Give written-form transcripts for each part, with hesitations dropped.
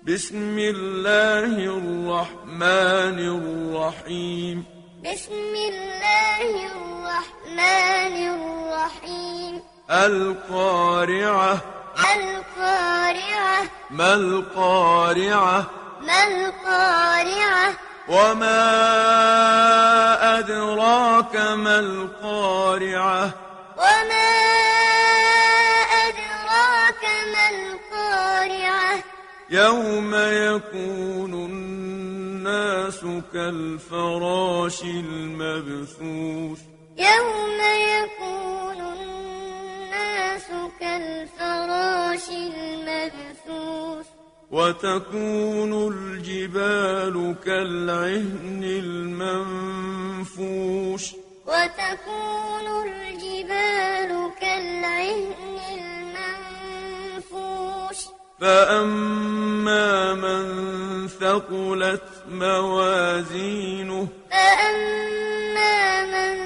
بسم الله الرحمن الرحيم. بسم الله الرحمن الرحيم. القارعة. القارعة. ما القارعة؟ ما القارعة؟ وما أدراك ما القارعة؟ وما أدراك ما القارعة؟ يوم يكون الناس كالفراش المبثوث. يوم يكون الناس كالفراش المبثوث. وتكون الجبال كالعهن المنفوش. وتكون الجبال كالعهن المنفوش. فأما من ثقلت موازينه. فأما من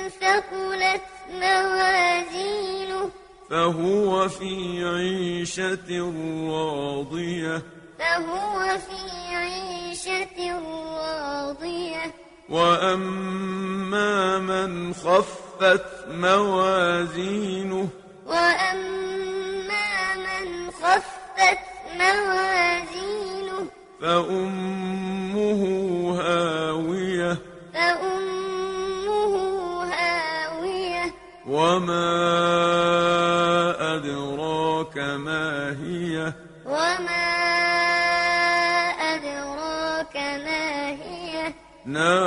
ثقلت موازينه. فهو في عيشة راضية. فهو في عيشة راضية. وأما من خفت موازينه. وأما من خفت موازينه. فأمه هاوية. فأمه هاوية. وما أدراك ما هي. وما أدراك ما هي. نار